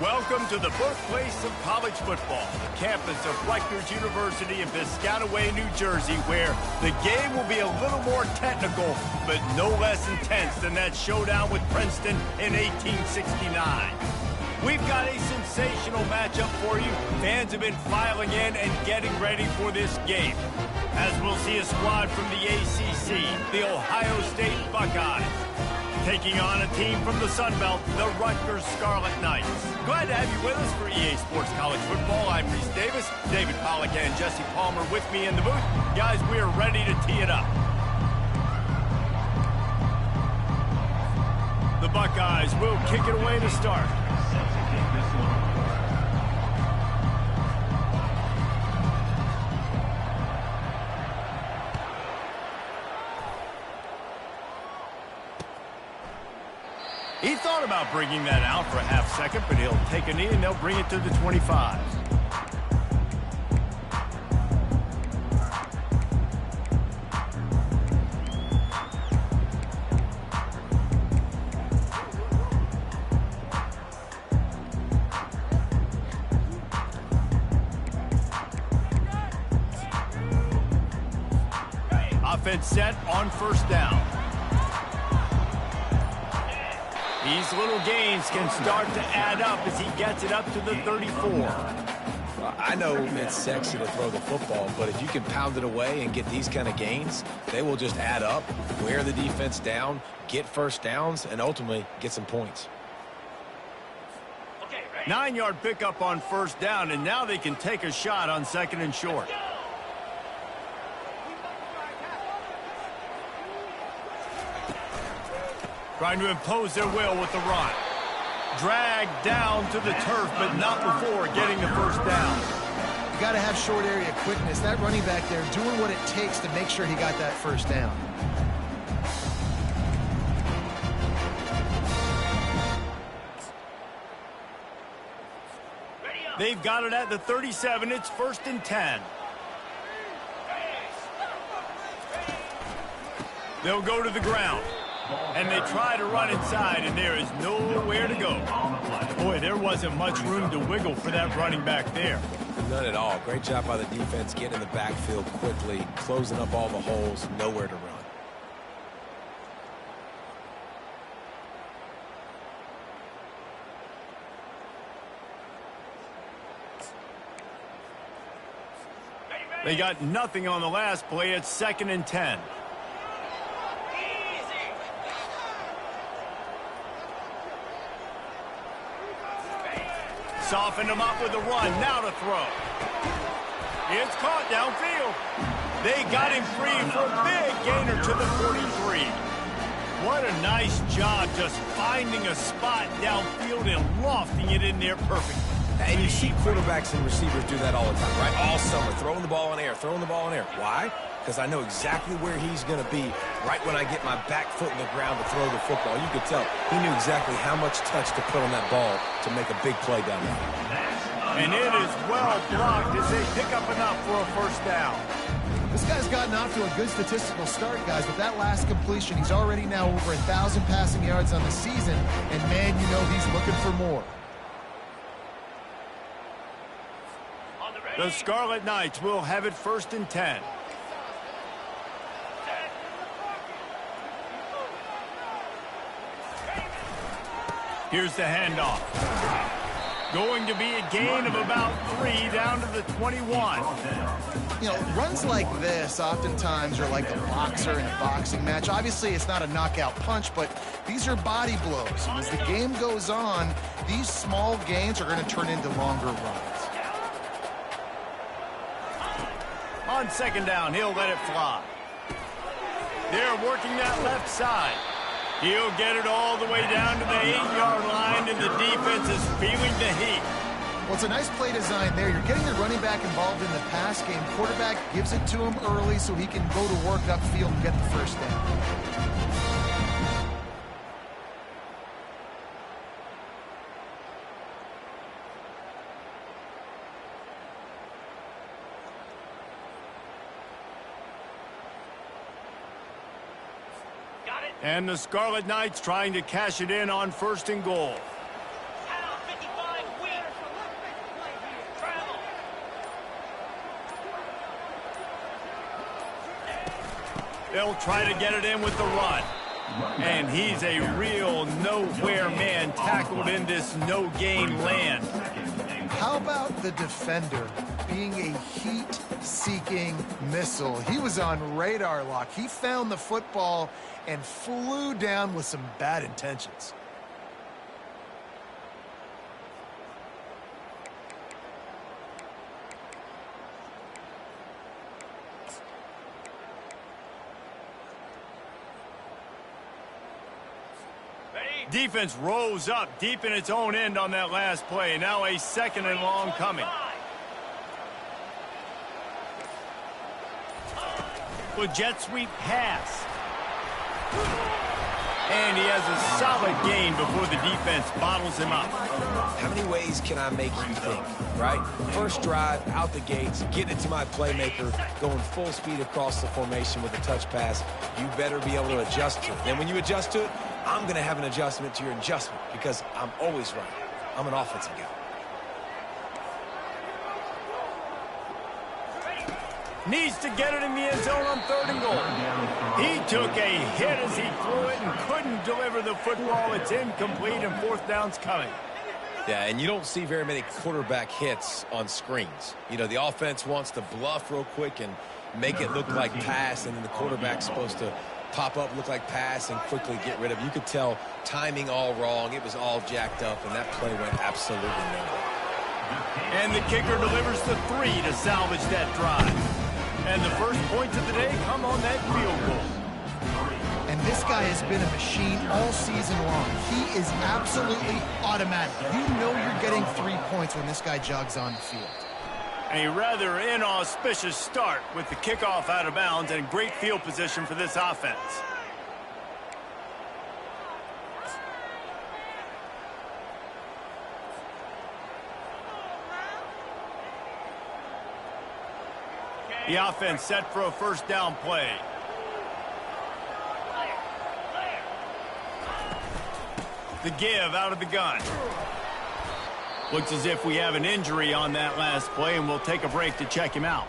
Welcome to the birthplace of college football, the campus of Rutgers University in Piscataway, New Jersey, where the game will be a little more technical, but no less intense than that showdown with Princeton in 1869. We've got a sensational matchup for you. Fans have been filing in and getting ready for this game, as we'll see a squad from the ACC, the Ohio State Buckeyes, taking on a team from the Sun Belt, the Rutgers Scarlet Knights. Glad to have you with us for EA Sports College Football. I'm Reese Davis, David Pollack and Jesse Palmer with me in the booth. Guys, we are ready to tee it up. The Buckeyes will kick it away to start. He thought about bringing that out for a half second, but he'll take a knee and they'll bring it to the 25. Offense set on first down. These little gains can start to add up as he gets it up to the 34. I know it's sexy to throw the football, but if you can pound it away and get these kind of gains, they will just add up, wear the defense down, get first downs, and ultimately get some points. 9-yard pickup on first down, and now they can take a shot on second and short. Trying to impose their will with the run. Dragged down to the turf, but not before getting the first down. You got to have short area quickness. That running back there doing what it takes to make sure he got that first down. They've got it at the 37. It's 1st and 10. They'll go to the ground. And they try to run inside, and there is nowhere to go. Boy, there wasn't much room to wiggle for that running back there. None at all. Great job by the defense getting in the backfield quickly, closing up all the holes, nowhere to run. They got nothing on the last play. It's 2nd and 10. Softened him up with a run. Now to throw. It's caught downfield. They got him free for a big gainer to the 43. What a nice job just finding a spot downfield and lofting it in there perfectly. And you see quarterbacks and receivers do that all the time, right? All summer, throwing the ball in air, throwing the ball in air. Why? Because I know exactly where he's going to be right when I get my back foot in the ground to throw the football. You could tell he knew exactly how much touch to put on that ball to make a big play down there. And it is well blocked as they pick up enough for a first down. This guy's gotten off to a good statistical start, guys. With that last completion, he's already now over 1,000 passing yards on the season. And, man, you know he's looking for more. The Scarlet Knights will have it 1st and 10. Here's the handoff. Going to be a gain of about 3 down to the 21. You know, runs like this oftentimes are like a boxer in a boxing match. Obviously, it's not a knockout punch, but these are body blows. And as the game goes on, these small gains are going to turn into longer runs. On 2nd down, he'll let it fly. They're working that left side. He'll get it all the way down to the 8-yard line, and the defense is feeling the heat. Well, it's a nice play design there. You're getting the running back involved in the pass game. Quarterback gives it to him early so he can go to work upfield and get the first down. And the Scarlet Knights trying to cash it in on 1st and goal. They'll try to get it in with the run. And he's a real nowhere man tackled in this no-gain land. How about the defender being a heat-seeking missile? He was on radar lock. He found the football and flew down with some bad intentions. Defense rose up deep in its own end on that last play. Now a 2nd and long coming. With jet sweep pass. And he has a solid gain before the defense bottles him up. How many ways can I make you think, right? First drive, out the gates, getting it to my playmaker, going full speed across the formation with a touch pass. You better be able to adjust to it. Then when you adjust to it, I'm going to have an adjustment to your adjustment because I'm always right. I'm an offensive guy. Needs to get it in the end zone on 3rd and goal. He took a hit as he threw it and couldn't deliver the football. It's incomplete and 4th down's coming. Yeah, and you don't see very many quarterback hits on screens. You know, the offense wants to bluff real quick and make it look like pass, and then the quarterback's supposed to pop up, look like pass, and quickly get rid of it. You could tell timing all wrong. It was all jacked up, and that play went absolutely nowhere. And the kicker delivers the 3 to salvage that drive. And the first points of the day come on that field goal. And this guy has been a machine all season long. He is absolutely automatic. You know you're getting 3 points when this guy jogs on the field. A rather inauspicious start with the kickoff out of bounds and great field position for this offense. The offense set for a 1st down play. The give out of the gun. Looks as if we have an injury on that last play, and we'll take a break to check him out.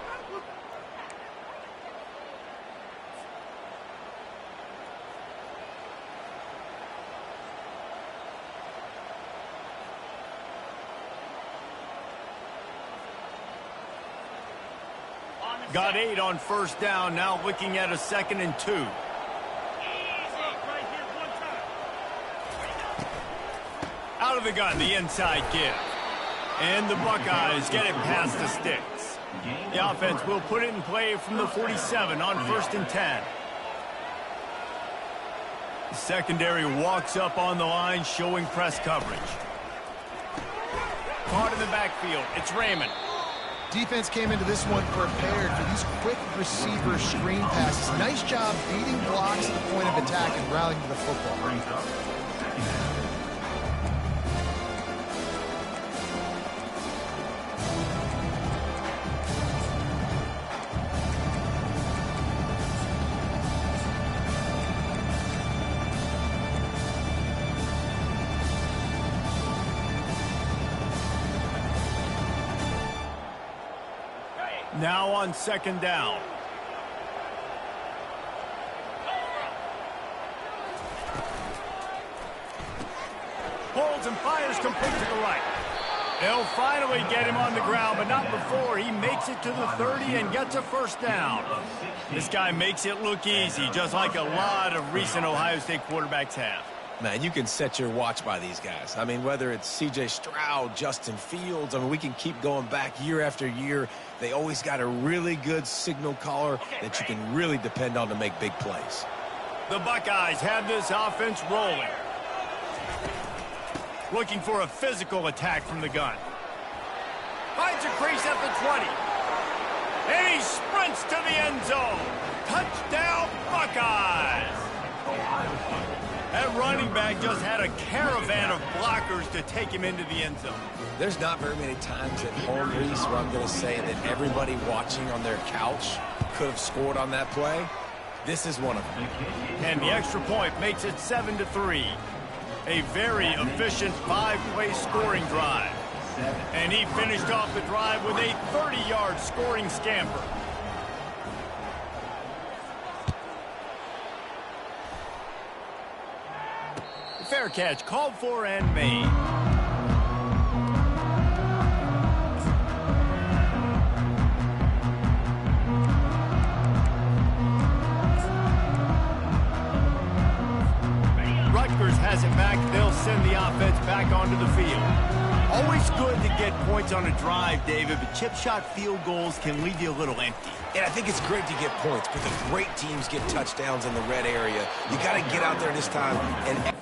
Got 8 on 1st down, now looking at a 2nd and 2. Out of the gun, the inside give. And the Buckeyes get it past the sticks. The offense will put it in play from the 47 on 1st and 10. The secondary walks up on the line, showing press coverage. Caught in the backfield, it's Raymond. Defense came into this one prepared for these quick receiver screen passes. Nice job beating blocks at the point of attack and rallying to the football. Now on 2nd down. Holds and fires complete to the right. They'll finally get him on the ground, but not before he makes it to the 30 and gets a 1st down. This guy makes it look easy, just like a lot of recent Ohio State quarterbacks have. Man, you can set your watch by these guys. I mean, whether it's C.J. Stroud, Justin Fields, I mean, we can keep going back year after year. They always got a really good signal caller that you can really depend on to make big plays. The Buckeyes have this offense rolling. Looking for a physical attack from the gun. Finds a crease at the 20. And he sprints to the end zone. Touchdown, Buckeyes! That running back just had a caravan of blockers to take him into the end zone. There's not very many times at home, Reese, where I'm going to say that everybody watching on their couch could have scored on that play. This is one of them. And the extra point makes it 7-3. A very efficient 5-play scoring drive. And he finished off the drive with a 30-yard scoring scamper. fair catch, called for and made. Rutgers has it back. They'll send the offense back onto the field. Always good to get points on a drive, David, but chip shot field goals can leave you a little empty. And I think it's great to get points, but the great teams get touchdowns in the red area. You got to get out there this time and...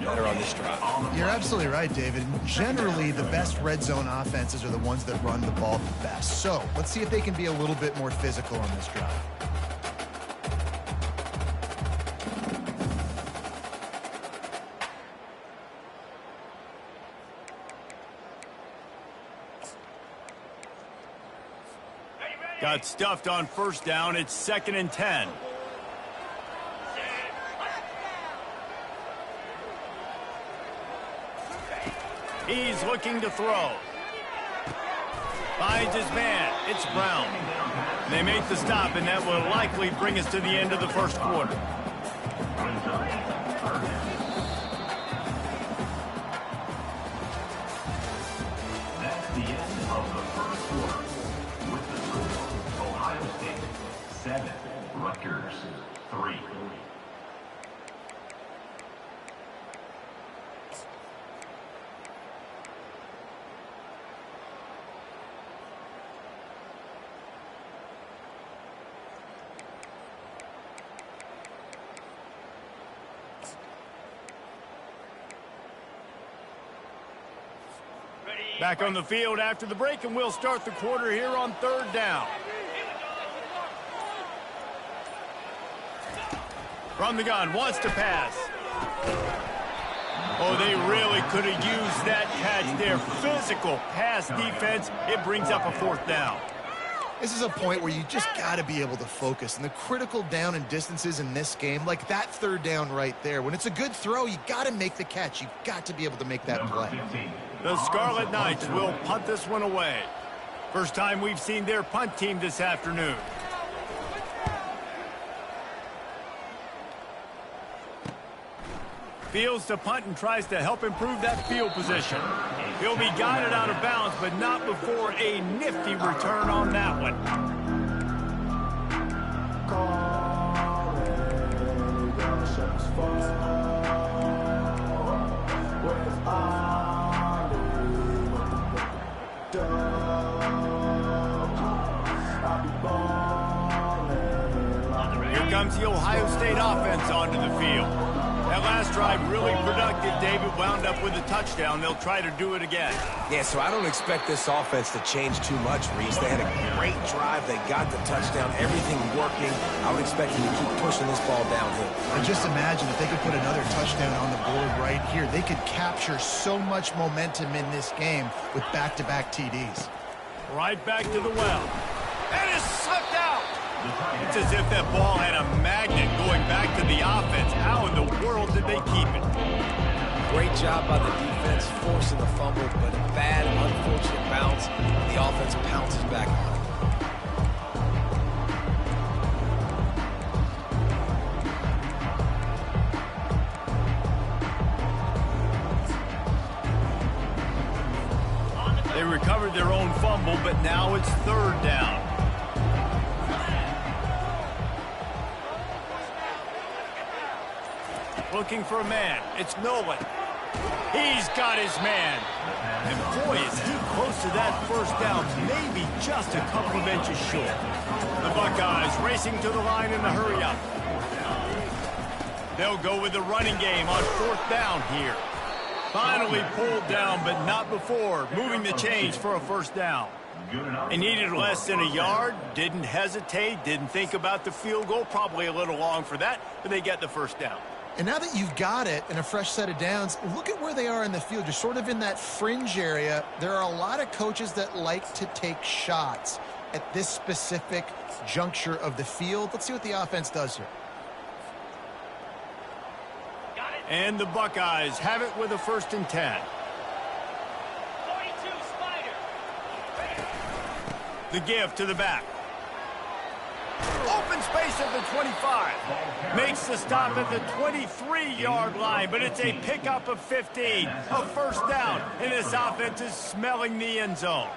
better on this drive. You're absolutely right, David. Generally, the best red zone offenses are the ones that run the ball the best. So let's see if they can be a little bit more physical on this drive. Got stuffed on first down. It's 2nd and 10. He's looking to throw. Finds his man. It's Brown. They make the stop, and that will likely bring us to the end of the first quarter. That's the end of the first quarter. With the score, Ohio State 7, Rutgers 3. Back on the field after the break, and we'll start the quarter here on 3rd down. From the gun, wants to pass. Oh, they really could have used that catch there. Physical pass defense. It brings up a 4th down. This is a point where you just got to be able to focus. And the critical down and distances in this game, like that 3rd down right there, when it's a good throw, you got to make the catch. You got to be able to make that play. The Scarlet Knights will punt this one away. First time we've seen their punt team this afternoon. Fields to punt and tries to help improve that field position. He'll be guided out of bounds, but not before a nifty return on that one. Here comes the Ohio State offense onto the field. That last drive really productive. David wound up with a touchdown. They'll try to do it again. Yeah, so I don't expect this offense to change too much, Reese. They had a great drive. They got the touchdown. Everything working. I would expect them to keep pushing this ball downhill. And just imagine if they could put another touchdown on the board right here. They could capture so much momentum in this game with back-to-back TDs. Right back to the well. And it's slipped out. It's as if that ball had a magnet going back to the offense. How in the world did they keep it? Great job by the defense, forcing the fumble, but a bad, unfortunate bounce. The offense pounces back on it. They recovered their own fumble, but now it's 3rd down. Looking for a man. It's Nolan. He's got his man. And boy, is he close to that 1st down. Maybe just a couple of inches short. The Buckeyes racing to the line in the hurry-up. They'll go with the running game on 4th down here. Finally pulled down, but not before moving the chains for a 1st down. He needed less than a yard, didn't hesitate, didn't think about the field goal. Probably a little long for that, but they get the 1st down. And now that you've got it and a fresh set of downs, look at where they are in the field. You're sort of in that fringe area. There are a lot of coaches that like to take shots at this specific juncture of the field. Let's see what the offense does here. And the Buckeyes have it with a 1st and 10. 42 Spider. The give to the back. Open space at the 25. Makes the stop at the 23-yard line, but it's a pickup of 15. A 1st down, and this offense is smelling the end zone.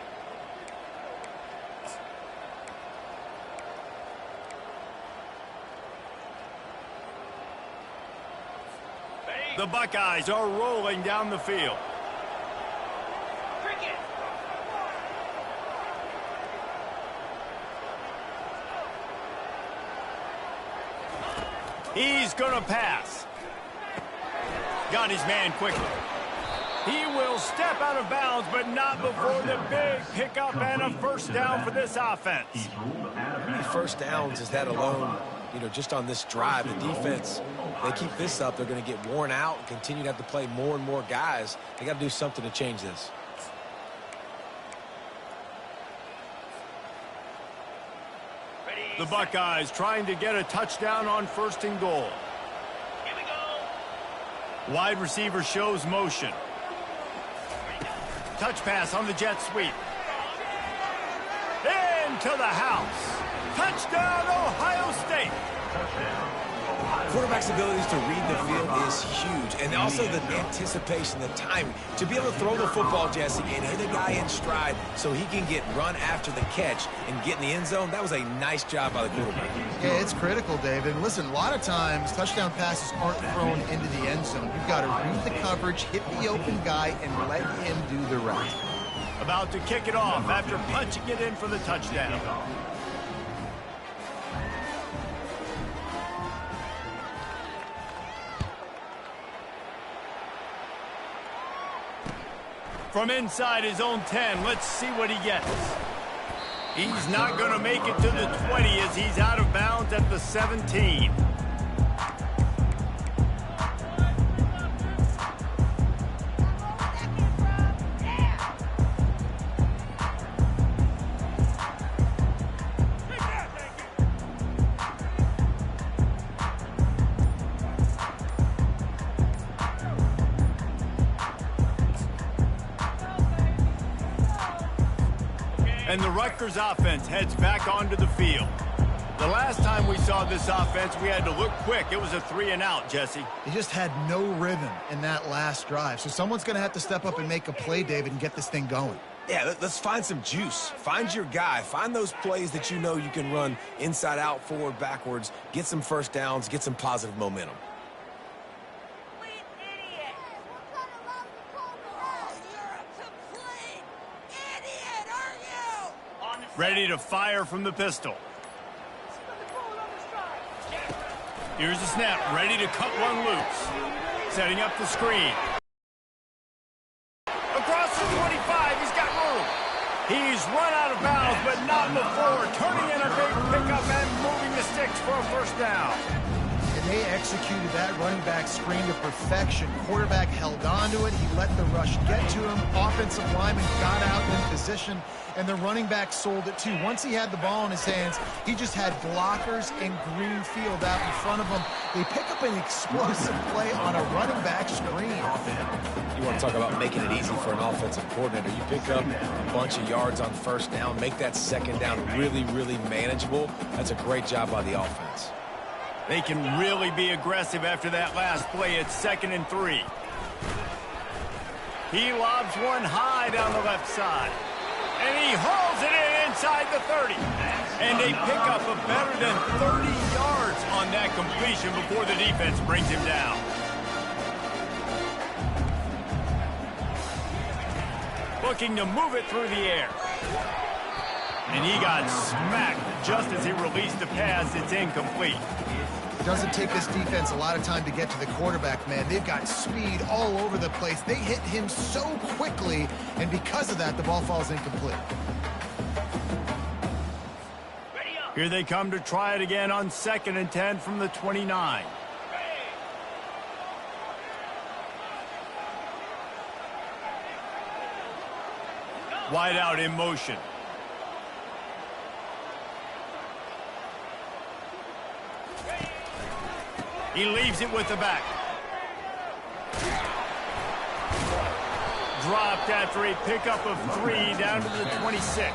The Buckeyes are rolling down the field. Cricket. He's going to pass. Got his man quickly. He will step out of bounds, but not before the big pickup and a 1st down for this offense. How many 1st downs is that alone, just on this drive? The defense, they keep this up, they're going to get worn out and continue to have to play more and more guys. They got to do something to change this. The Buckeyes trying to get a touchdown on 1st and goal. Here we go. Wide receiver shows motion. Touch pass on the jet sweep. Into the house. Touchdown, Ohio State. Quarterback's abilities to read the field is huge, and also the anticipation, the timing. To be able to throw the football, Jesse, and hit a guy in stride so he can get run after the catch and get in the end zone, that was a nice job by the quarterback. Yeah, it's critical, David. And listen, a lot of times touchdown passes aren't thrown into the end zone. You've got to read the coverage, hit the open guy, and let him do the rest. About to kick it off after punching it in for the touchdown. From inside his own 10, let's see what he gets. He's not going to make it to the 20 as he's out of bounds at the 17. And the Rutgers offense heads back onto the field. The last time we saw this offense, we had to look quick. It was a 3-and-out, Jesse. He just had no rhythm in that last drive. So someone's going to have to step up and make a play, David, and get this thing going. Yeah, let's find some juice. Find your guy. Find those plays that you know you can run inside out, forward, backwards. Get some 1st downs. Get some positive momentum. Ready to fire from the pistol. Here's the snap, ready to cut one loose. Setting up the screen. Across the 25, he's got room. He's run out of bounds, but not before turning in a big pickup and moving the sticks for a 1st down. And they executed that running back screen to perfection. Quarterback held on to it. He let the rush get to him. Offensive lineman got out in position, and the running back sold it too. Once he had the ball in his hands, he just had blockers and green field out in front of him. They pick up an explosive play on a running back screen. You want to talk about making it easy for an offensive coordinator. You pick up a bunch of yards on 1st down, make that 2nd down really, really manageable. That's a great job by the offense. They can really be aggressive after that last play. It's 2nd and 3. He lobs one high down the left side. And he hauls it in inside the 30. And they pick up a better than 30 yards on that completion before the defense brings him down. Looking to move it through the air. And he got smacked just as he released the pass. It's incomplete. doesn't take this defense a lot of time to get to the quarterback, man. They've got speed all over the place. They hit him so quickly, and because of that, the ball falls incomplete. Here they come to try it again on 2nd and 10 from the 29. Wide out in motion. He leaves it with the back. Dropped after a pickup of 3 down to the 26.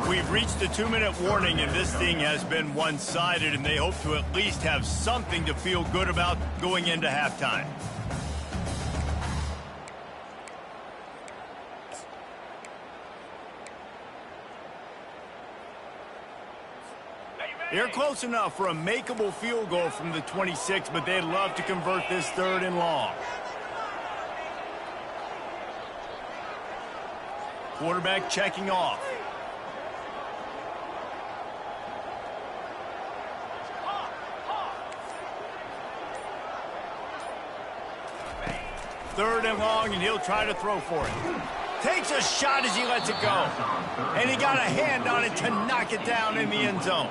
We've reached the 2-minute warning, and this thing has been one-sided, and they hope to at least have something to feel good about going into halftime. They're close enough for a makeable field goal from the 26, but they'd love to convert this 3rd and long. Quarterback checking off. Third and long, and he'll try to throw for it. Takes a shot as he lets it go. And he got a hand on it to knock it down in the end zone.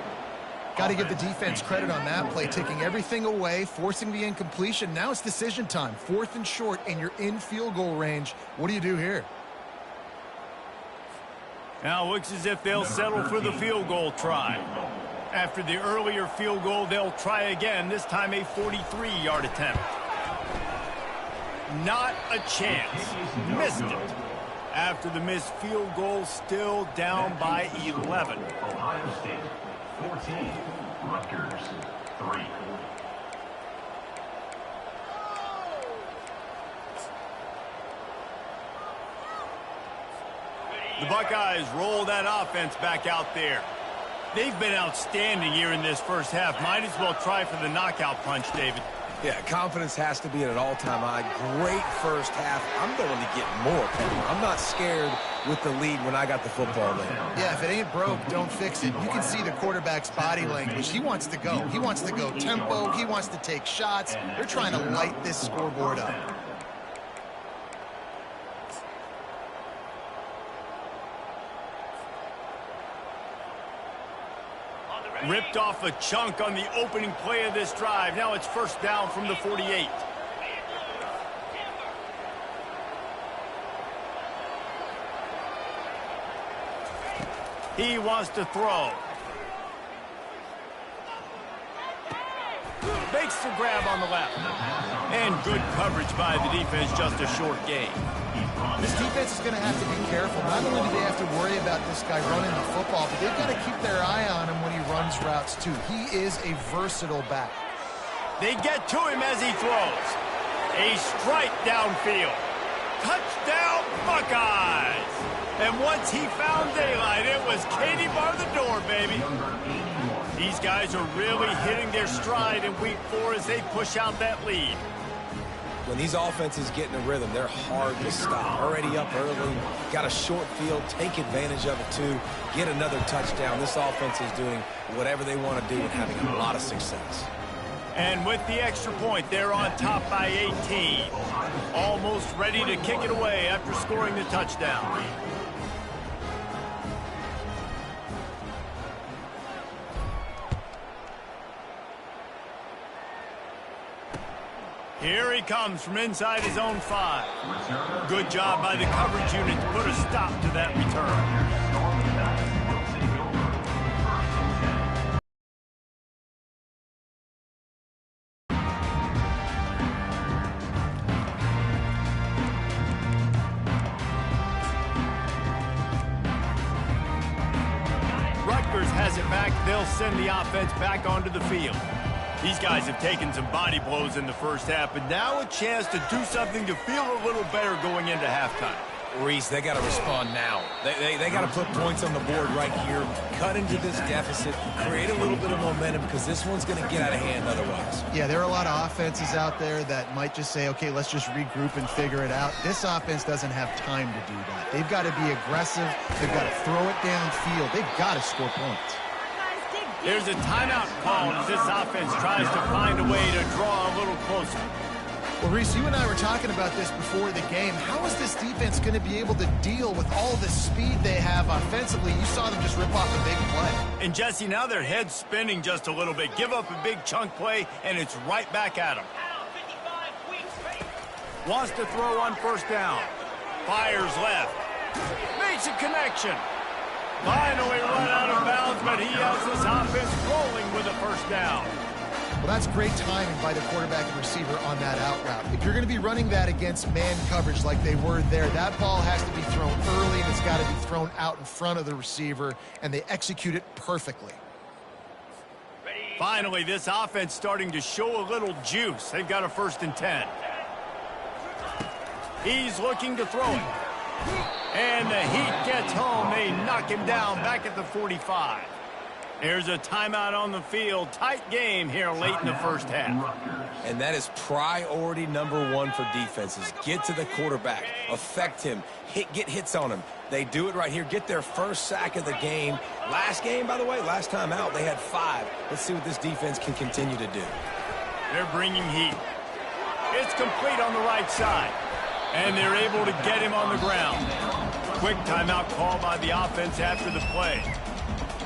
Got to give the defense credit on that play, taking everything away, forcing the incompletion. Now it's decision time. 4th and short, and you're in field goal range. What do you do here? Now it looks as if they'll settle for the field goal try. After the earlier field goal, they'll try again, this time a 43-yard attempt. Not a chance. Missed it. After the missed field goal, still down by 11. Ohio State 14, Rutgers 3. The Buckeyes roll that offense back out there. They've been outstanding here in this first half. Might as well try for the knockout punch, David. Yeah, confidence has to be at an all-time high. Great first half. I'm going to get more. I'm not scared with the lead when I got the football there. Yeah, if it ain't broke, don't fix it. You can see the quarterback's body language. He wants to go. He wants to go tempo. He wants to take shots. They're trying to light this scoreboard up. Ripped off a chunk on the opening play of this drive. Now it's first down from the 48. He wants to throw. Makes the grab on the left. And good coverage by the defense, just a short gain. This defense is going to have to be careful. Not only do they have to worry about this guy running the football, but they've got to keep their eye on him when he runs routes too. He is a versatile back. They get to him as he throws. A strike downfield. Touchdown, Buckeyes! And once he found daylight, it was Katie bar the door, baby. These guys are really hitting their stride in week 4 as they push out that lead. When these offenses get in a rhythm, they're hard to stop. Already up early, got a short field, take advantage of it too, get another touchdown. This offense is doing whatever they want to do and having a lot of success. And with the extra point, they're on top by 18. Almost ready to kick it away after scoring the touchdown. Here he comes from inside his own 5. Good job by the coverage unit to put a stop to that return. Rutgers has it back. They'll send the offense back onto the field. These guys have taken some body blows in the first half, but now a chance to do something to feel a little better going into halftime. Reese, they got to respond now. They got to put points on the board right here, cut into this deficit, create a little bit of momentum because this one's going to get out of hand otherwise. Yeah, there are a lot of offenses out there that might just say, okay, let's just regroup and figure it out. This offense doesn't have time to do that. They've got to be aggressive. They've got to throw it downfield. They've got to score points. There's a timeout called as this offense tries to find a way to draw a little closer. Well, Reese, you and I were talking about this before the game. How is this defense going to be able to deal with all the speed they have offensively? You saw them just rip off a big play. And, Jesse, now their head's spinning just a little bit. Give up a big chunk play, and it's right back at them. Wants to throw on first down. Fires left. Makes a connection. Finally run out of bounds, but he has this offense rolling with a first down. Well, that's great timing by the quarterback and receiver on that out route. If you're going to be running that against man coverage like they were there, that ball has to be thrown early, and it's got to be thrown out in front of the receiver, and they execute it perfectly. Finally, this offense starting to show a little juice. They've got a 1st and 10. He's looking to throw it. And the heat gets home. They knock him down back at the 45. There's a timeout on the field. Tight game here late in the first half. And that is priority #1 for defenses. Get to the quarterback. Affect him. Get hits on him. They do it right here. Get their first sack of the game. Last game, by the way, last time out, they had 5. Let's see what this defense can continue to do. They're bringing heat. It's complete on the right side. And they're able to get him on the ground. Quick timeout call by the offense after the play.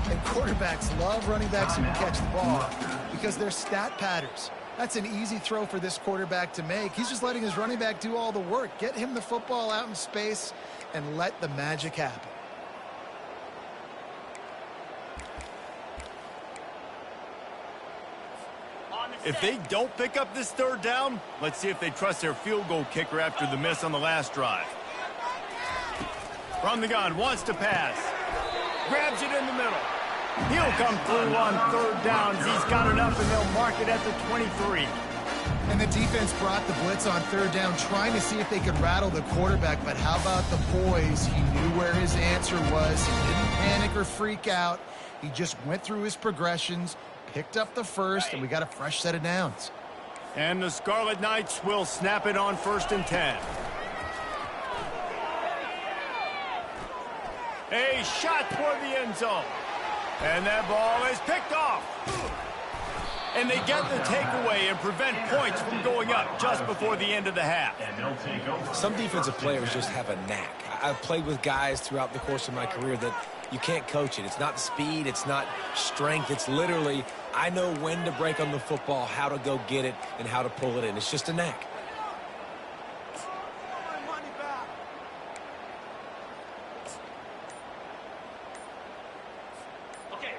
And quarterbacks love running backs who can catch the ball because they're stat patterns. That's an easy throw for this quarterback to make. He's just letting his running back do all the work. Get him the football out in space and let the magic happen. If they don't pick up this 3rd down, let's see if they trust their field goal kicker after the miss on the last drive. From the gun, wants to pass. Grabs it in the middle. He'll come through on 3rd downs. He's got enough, and they'll mark it at the 23. And the defense brought the blitz on 3rd down, trying to see if they could rattle the quarterback. But how about the poise? He knew where his answer was. He didn't panic or freak out. He just went through his progressions, picked up the 1st, and we got a fresh set of downs. And the Scarlet Knights will snap it on 1st and 10. A shot toward the end zone. And that ball is picked off. And they get the takeaway and prevent points from going up just before the end of the half. Some defensive players just have a knack. I've played with guys throughout the course of my career that you can't coach it. It's not speed. It's not strength. It's literally, I know when to break on the football, how to go get it, and how to pull it in. It's just a knack.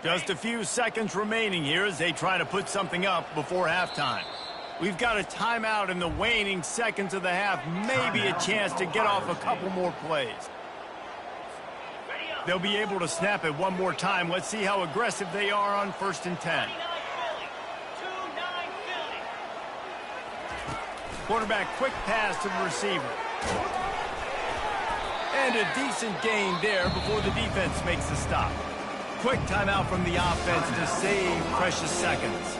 Just a few seconds remaining here as they try to put something up before halftime. We've got a timeout in the waning seconds of the half. Maybe a chance to get off a couple more plays. They'll be able to snap it one more time. Let's see how aggressive they are on 1st and 10. Quarterback quick pass to the receiver. And a decent gain there before the defense makes the stop. Quick timeout from the offense to save precious seconds.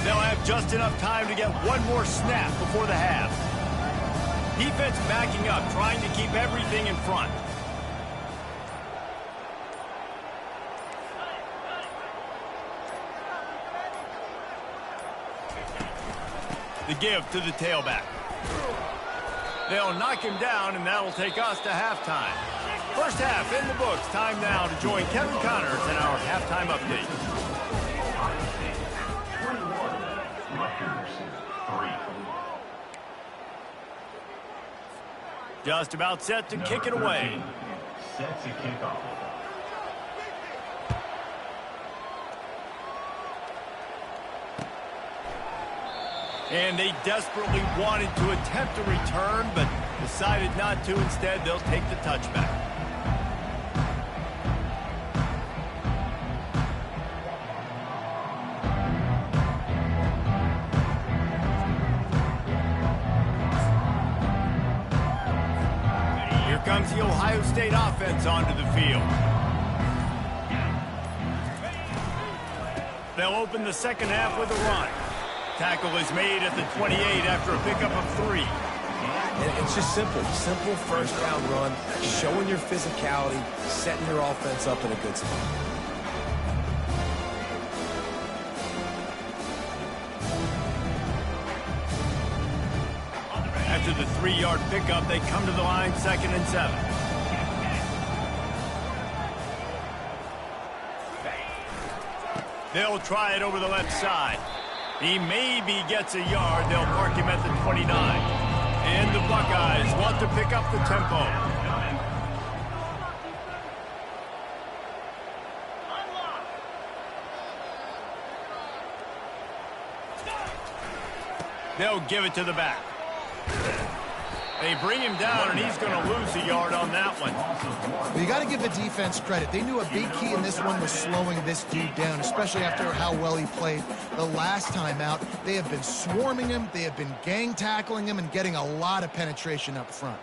They'll have just enough time to get one more snap before the half. Defense backing up, trying to keep everything in front. The give to the tailback. They'll knock him down, and that'll take us to halftime. First half in the books. Time now to join Kevin Connors in our halftime update. Rutgers 3. Just about set to kick it away. Set to kick off. And they desperately wanted to attempt a return, but decided not to. Instead, they'll take the touchback. Here comes the Ohio State offense onto the field. They'll open the second half with a run. Tackle is made at the 28 after a pickup of 3. And it's just simple first down run, showing your physicality, setting your offense up in a good spot. After the 3-yard pickup, they come to the line 2nd and 7. They'll try it over the left side. He maybe gets a yard. They'll mark him at the 29. And the Buckeyes want to pick up the tempo. They'll give it to the back. They bring him down, and he's going to lose a yard on that one. Well, you got to give the defense credit. They knew a big key in this one was slowing this dude down, especially after how well he played the last time out. They have been swarming him. They have been gang tackling him and getting a lot of penetration up front.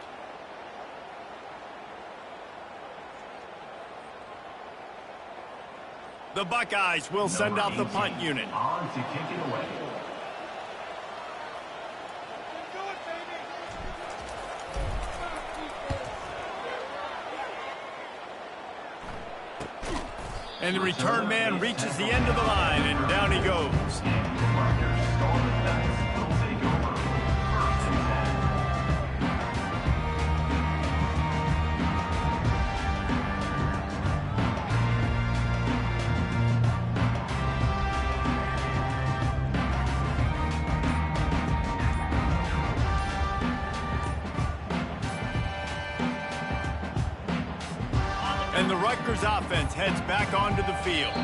The Buckeyes will send out the punt unit. On to kick it away. And the return man reaches the end of the line, and down he goes. And the Rutgers offense heads back onto the field.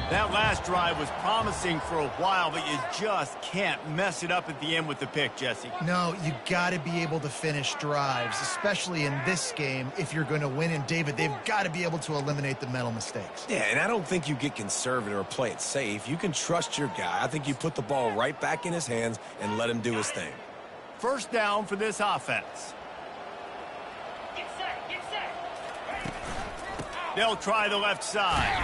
That last drive was promising for a while, but you just can't mess it up at the end with the pick, Jesse. No, you got to be able to finish drives, especially in this game if you're going to win. And, David, they've got to be able to eliminate the mental mistakes. Yeah, and I don't think you get conservative or play it safe. You can trust your guy. I think you put the ball right back in his hands and let him do his thing. First down for this offense. Get set, get set. They'll try the left side.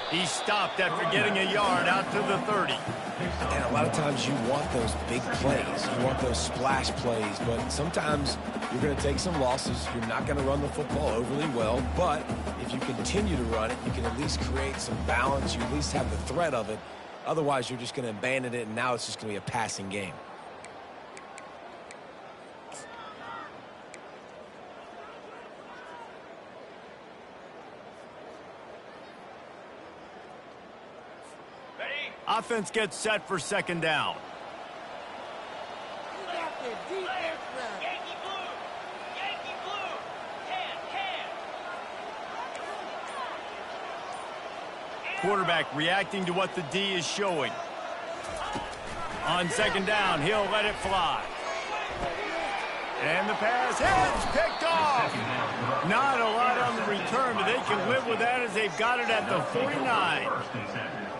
He stopped after getting a yard out to the 30. And a lot of times you want those big plays. You want those splash plays, but sometimes you're going to take some losses. You're not going to run the football overly well, but if you continue to run it, you can at least create some balance. You at least have the threat of it. Otherwise, you're just going to abandon it, and now it's just going to be a passing game. Offense gets set for second down. Yankee blue. Yankee blue. 10. Quarterback reacting to what the D is showing. On second down, he'll let it fly. And the pass hits, picked off. Not a lot on the return, but they can live with that as they've got it at the 49.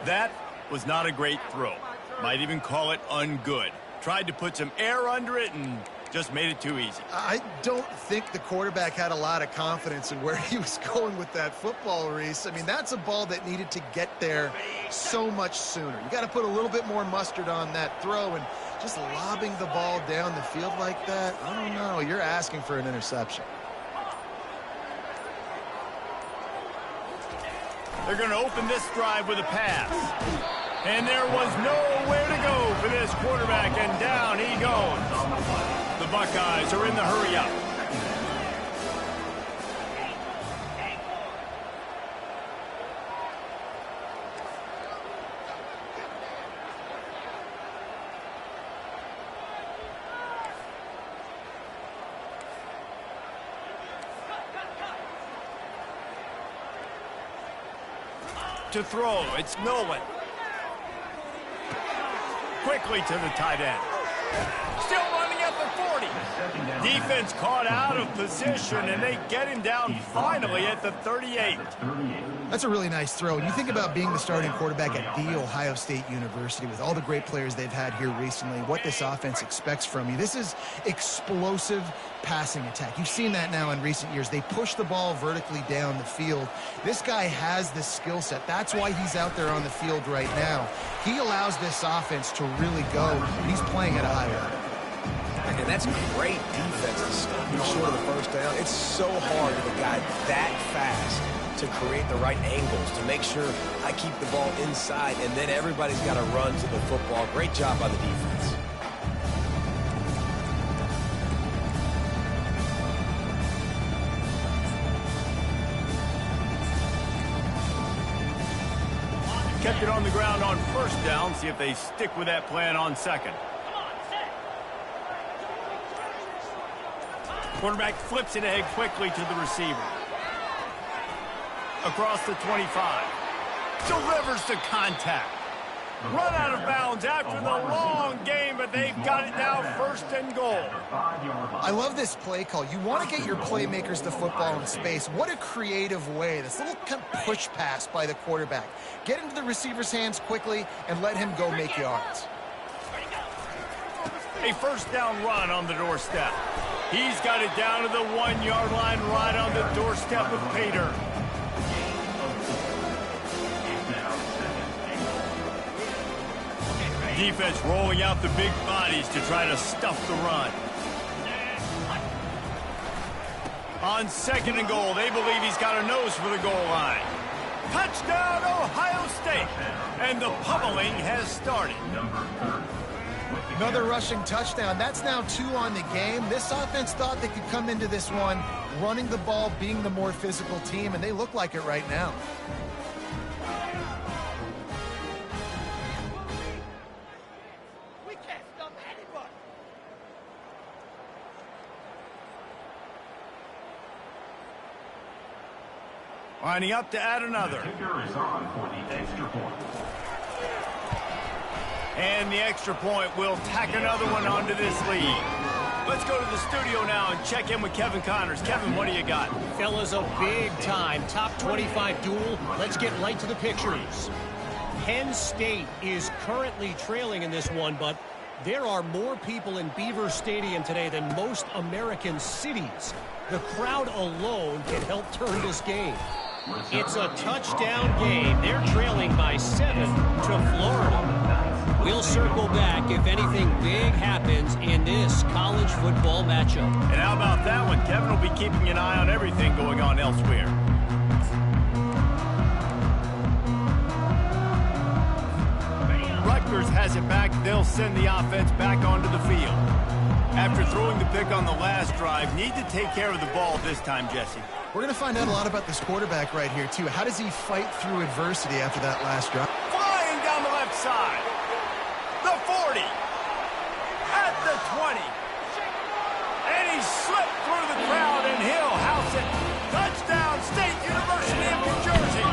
That was not a great throw. Might even call it ungood. Tried to put some air under it and just made it too easy. I don't think the quarterback had a lot of confidence in where he was going with that football, Reese. I mean, that's a ball that needed to get there so much sooner. You got to put a little bit more mustard on that throw, and just lobbing the ball down the field like that, I don't know. You're asking for an interception. They're going to open this drive with a pass. And there was nowhere to go for this quarterback, and down he goes. The Buckeyes are in the hurry-up. To throw, it's Nolan. Quickly to the tight end. Still running at the 40. Defense caught out of position, and they get him down finally at the 38. That's a really nice throw. And you think about being the starting quarterback at The Ohio State University with all the great players they've had here recently, what this offense expects from you. This is explosive passing attack. You've seen that now in recent years. They push the ball vertically down the field. This guy has the skill set. That's why he's out there on the field right now. He allows this offense to really go. He's playing at a high level. And And that's great defense to stop you short of the first down. It's so hard with a guy that fast to create the right angles, to make sure I keep the ball inside, and then everybody's got to run to the football. Great job by the defense. Kept it on the ground on first down. See if they stick with that plan on second. Quarterback flips it ahead quickly to the receiver. Across the 25. Delivers the contact. Run out of bounds after the long game, but they've got it now first and goal. I love this play call. You want to get your playmakers the football in space. What a creative way. This little push pass by the quarterback. Get into the receiver's hands quickly and let him go make yards. A first down run on the doorstep. He's got it down to the 1-yard line right on the doorstep of Pater. Defense rolling out the big bodies to try to stuff the run. On second and goal, they believe he's got a nose for the goal line. Touchdown, Ohio State! And the pummeling has started. Another rushing touchdown. That's now 2 on the game. This offense thought they could come into this one running the ball, being the more physical team, and they look like it right now. Lining up to add another. The kicker is on for the extra point. And the extra point will tack another one onto this lead. Let's go to the studio now and check in with Kevin Connors. Kevin, what do you got? Fellas, a big-time top 25 duel. Let's get right to the pictures. Penn State is currently trailing in this one, but there are more people in Beaver Stadium today than most American cities. The crowd alone can help turn this game. It's a touchdown game. They're trailing by 7 to Florida. We'll circle back if anything big happens in this college football matchup. And how about that one? Kevin will be keeping an eye on everything going on elsewhere. Rutgers has it back. They'll send the offense back onto the field. After throwing the pick on the last drive, need to take care of the ball this time, Jesse. We're going to find out a lot about this quarterback right here, too. How does he fight through adversity after that last drive? Flying down the left side. The 40. At the 20. And he slipped through the crowd, and he'll house it. Touchdown, State University of New Jersey.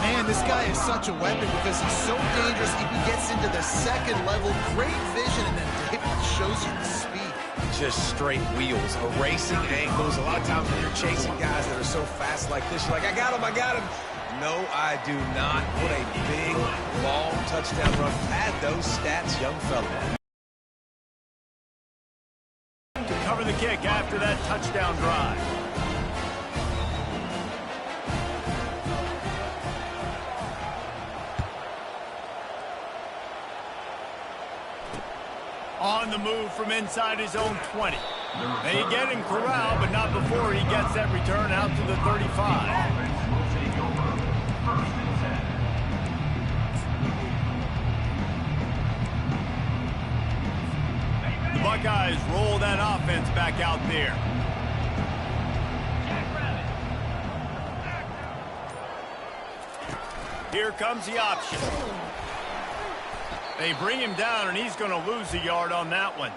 Man, this guy is such a weapon because he's so dangerous. He gets into the second level. Great vision, and then David shows you the speed. Just straight wheels, erasing angles. A lot of times when you're chasing guys that are so fast like this, you're like, I got him, I got him. No, I do not. What a big, long touchdown run. Add those stats, young fella. To cover the kick after that touchdown drive. On the move from inside his own 20. They get him corralled, but not before he gets that return out to the 35. The Buckeyes roll that offense back out there. Here comes the option. They bring him down, and he's going to lose a yard on that one.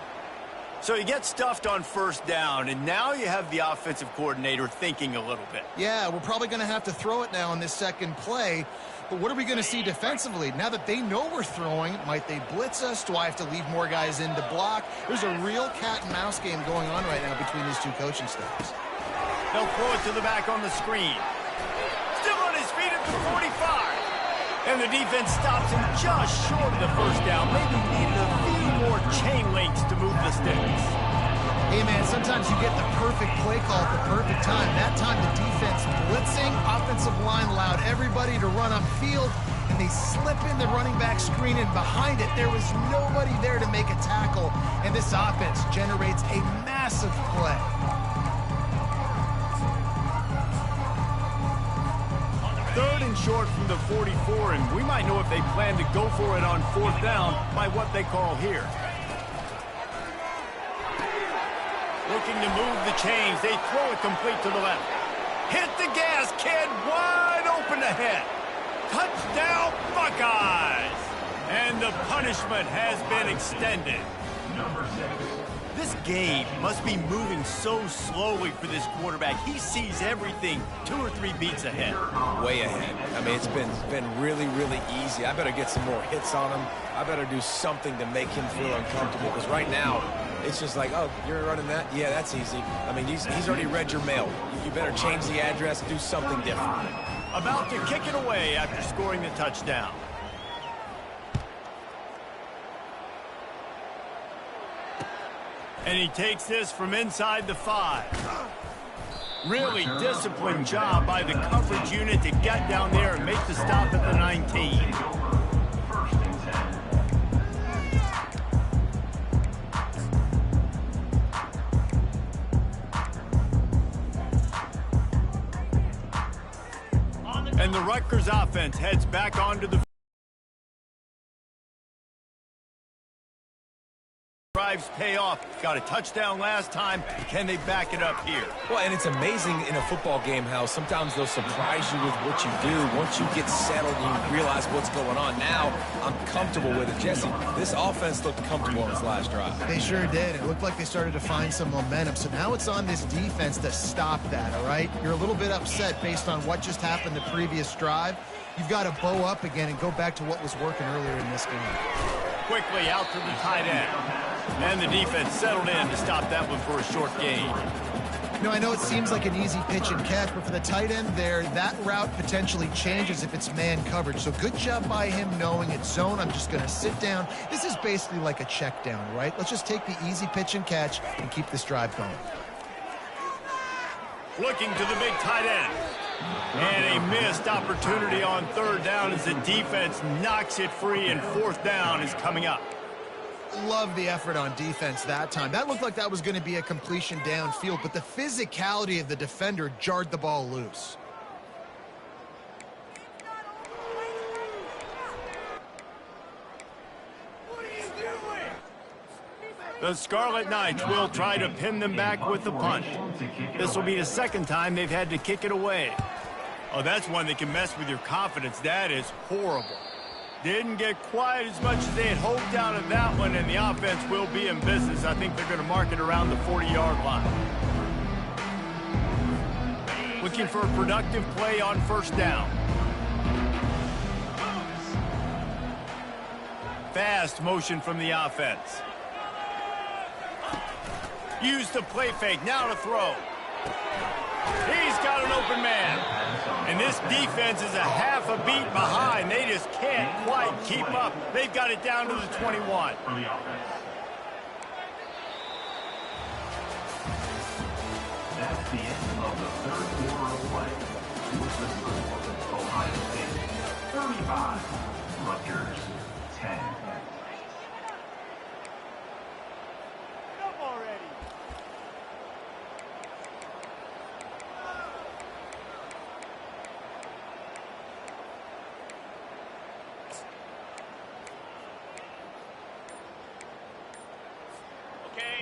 So you get stuffed on first down, and now you have the offensive coordinator thinking a little bit. Yeah, we're probably going to have to throw it now on this second play. But what are we going to see defensively? Now that they know we're throwing, might they blitz us? Do I have to leave more guys in to block? There's a real cat-and-mouse game going on right now between these two coaching staffs. They'll throw it to the back on the screen. Still on his feet at the 45. And the defense stops him just short of the first down. Maybe needed a few more chain links to move the sticks. Hey, man, sometimes you get the perfect play call at the perfect time. That time the defense blitzing, offensive line allowed everybody everybody to run upfield, and they slip in the running back screen, and behind it, there was nobody there to make a tackle, and this offense generates a massive play. Third and short from the 44, and we might know if they plan to go for it on fourth down by what they call here. Looking to move the chains. They throw it complete to the left. Hit the gas, kid. Wide open ahead. Touchdown, Buckeyes. And the punishment has been extended. Number 6. This game must be moving so slowly for this quarterback. He sees everything 2 or 3 beats ahead. Way ahead. I mean, it's been really, really easy. I better get some more hits on him. I better do something to make him feel uncomfortable, because right now, it's just like, oh, you're running that? Yeah, that's easy. I mean, he's already read your mail. You better change the address, do something different. About to kick it away after scoring the touchdown. And he takes this from inside the 5. Really disciplined job by the coverage unit to get down there and make the stop at the 19. First and 10. And the Rutgers offense heads back onto the drives pay off. Got a touchdown last time. Can they back it up here? Well, and it's amazing in a football game how sometimes they'll surprise you with what you do. Once you get settled and you realize what's going on, now I'm comfortable with it. Jesse, this offense looked comfortable on this last drive. They sure did. It looked like they started to find some momentum. So now it's on this defense to stop that, all right? You're a little bit upset based on what just happened the previous drive. You've got to bow up again and go back to what was working earlier in this game. Quickly out to the tight end. And the defense settled in to stop that one for a short gain. You know, I know it seems like an easy pitch and catch, but for the tight end there, that route potentially changes if it's man coverage. So good job by him knowing it's zone. I'm just going to sit down. This is basically like a check down, right? Let's just take the easy pitch and catch and keep this drive going. Looking to the big tight end. And a missed opportunity on third down as the defense knocks it free, and fourth down is coming up. Love the effort on defense that time. That looked like that was going to be a completion downfield, but the physicality of the defender jarred the ball loose. The Scarlet Knights will try to pin them back with the punt. This will be the second time they've had to kick it away. Oh, that's one that can mess with your confidence. That is horrible. Didn't get quite as much as they had hoped out of that one, and the offense will be in business. I think they're going to mark it around the 40-yard line. Looking for a productive play on first down. Fast motion from the offense. Use the play fake, now to throw. He's got an open man. And this defense is a half a beat behind. They just can't quite keep up. They've got it down to the 21. For the offense. That's the end of the third quarter of play. With the score, Ohio State 35, Rutgers 10.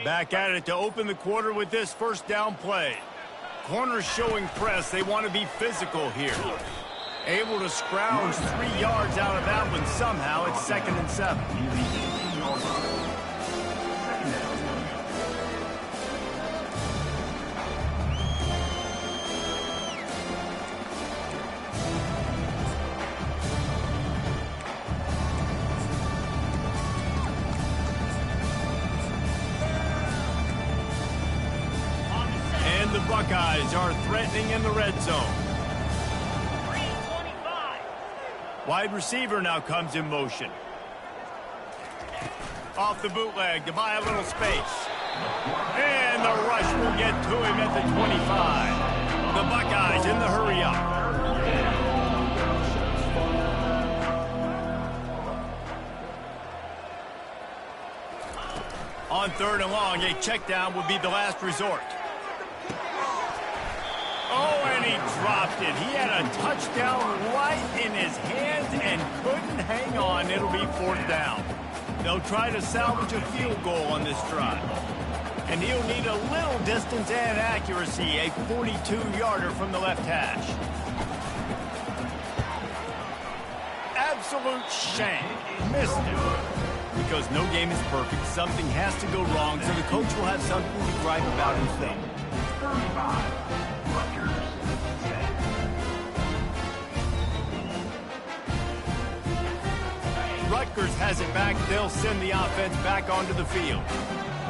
Back at it to open the quarter with this first down play. Corners showing press. They want to be physical here. Able to scrounge 3 yards out of that one somehow. It's 2nd and 7. The Buckeyes are threatening in the red zone. 325. Wide receiver now comes in motion. Off the bootleg to buy a little space. And the rush will get to him at the 25. The Buckeyes in the hurry up. On 3rd and long, a check down would be the last resort. Oh, and he dropped it. He had a touchdown right in his hands and couldn't hang on. It'll be 4th down. They'll try to salvage a field goal on this drive. And he'll need a little distance and accuracy, a 42-yarder from the left hash. Absolute shame. Missed it. Because no game is perfect, something has to go wrong, so the coach will have something to gripe about himself. 35. Rutgers. Rutgers has it back. They'll send the offense back onto the field.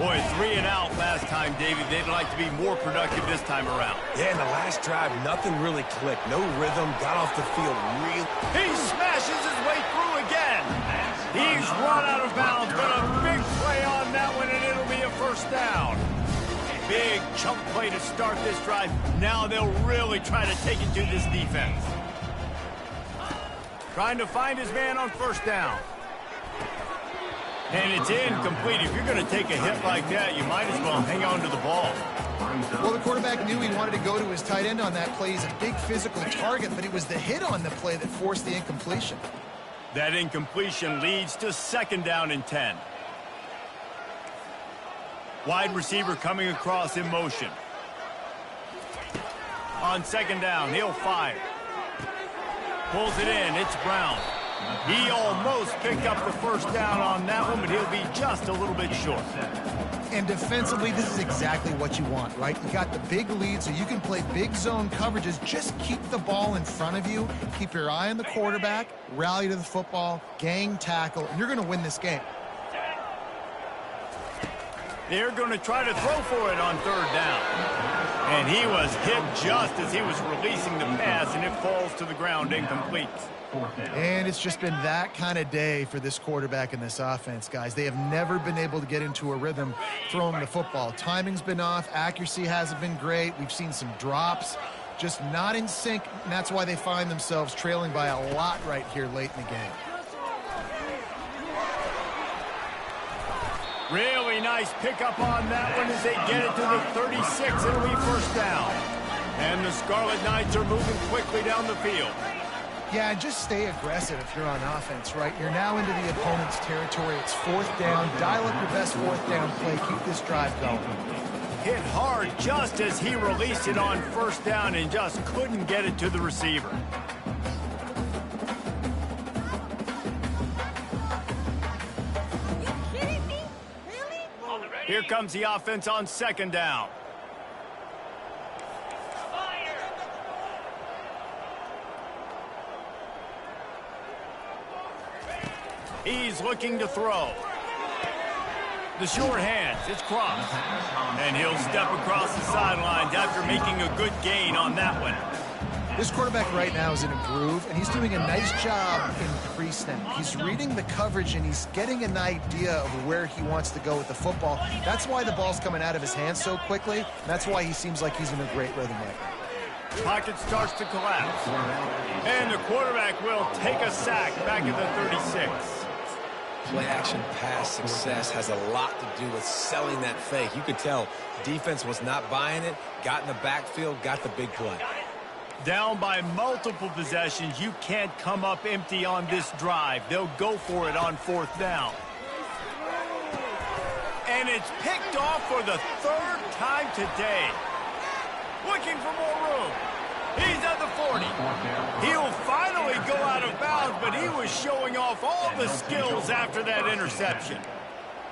Boy, 3 and out last time, David. They'd like to be more productive this time around. Yeah, in the last drive, nothing really clicked. No rhythm, got off the field real. He smashes his way through again. He's run out of bounds, but a big play on that one, and it'll be a 1st down. Big chunk play to start this drive. Now they'll really try to take it to this defense. Trying to find his man on 1st down. And it's incomplete. If you're going to take a hit like that, you might as well hang on to the ball. Well, the quarterback knew he wanted to go to his tight end on that play. He's a big physical target, but it was the hit on the play that forced the incompletion. That incompletion leads to 2nd down and 10. Wide receiver coming across in motion. On 2nd down, he'll fire. Pulls it in. It's Brown. He almost picked up the 1st down on that one, but he'll be just a little bit short. And defensively, this is exactly what you want, right? You got the big lead, so you can play big zone coverages. Just keep the ball in front of you. Keep your eye on the quarterback. Rally to the football. Gang tackle. And you're going to win this game. They're going to try to throw for it on 3rd down. And he was hit just as he was releasing the pass, and it falls to the ground incomplete. And it's just been that kind of day for this quarterback and this offense, guys. They have never been able to get into a rhythm throwing the football. Timing's been off. Accuracy hasn't been great. We've seen some drops. Just not in sync, and that's why they find themselves trailing by a lot right here late in the game. Really nice pickup on that one as they get it to the 36. It'll be 1st down. And the Scarlet Knights are moving quickly down the field. Yeah, and just stay aggressive if you're on offense, right? You're now into the opponent's territory. It's 4th down. Dial up your best 4th down play. Keep this drive going. Hit hard just as he released it on 1st down and just couldn't get it to the receiver. Here comes the offense on 2nd down. He's looking to throw. The short hands, it's crossed. And he'll step across the sidelines after making a good gain on that one. This quarterback right now is in a groove, and he's doing a nice job in pre-snap. He's reading the coverage, and he's getting an idea of where he wants to go with the football. That's why the ball's coming out of his hands so quickly. And that's why he seems like he's in a great rhythm right now. Pocket starts to collapse. And the quarterback will take a sack back at the 36. Play-action pass success has a lot to do with selling that fake. You could tell defense was not buying it, got in the backfield, got the big play. Down by multiple possessions, you can't come up empty on this drive. They'll go for it on 4th down. And it's picked off for the 3rd time today. Looking for more room. He's at the 40. He'll finally go out of bounds, but he was showing off all the skills after that interception.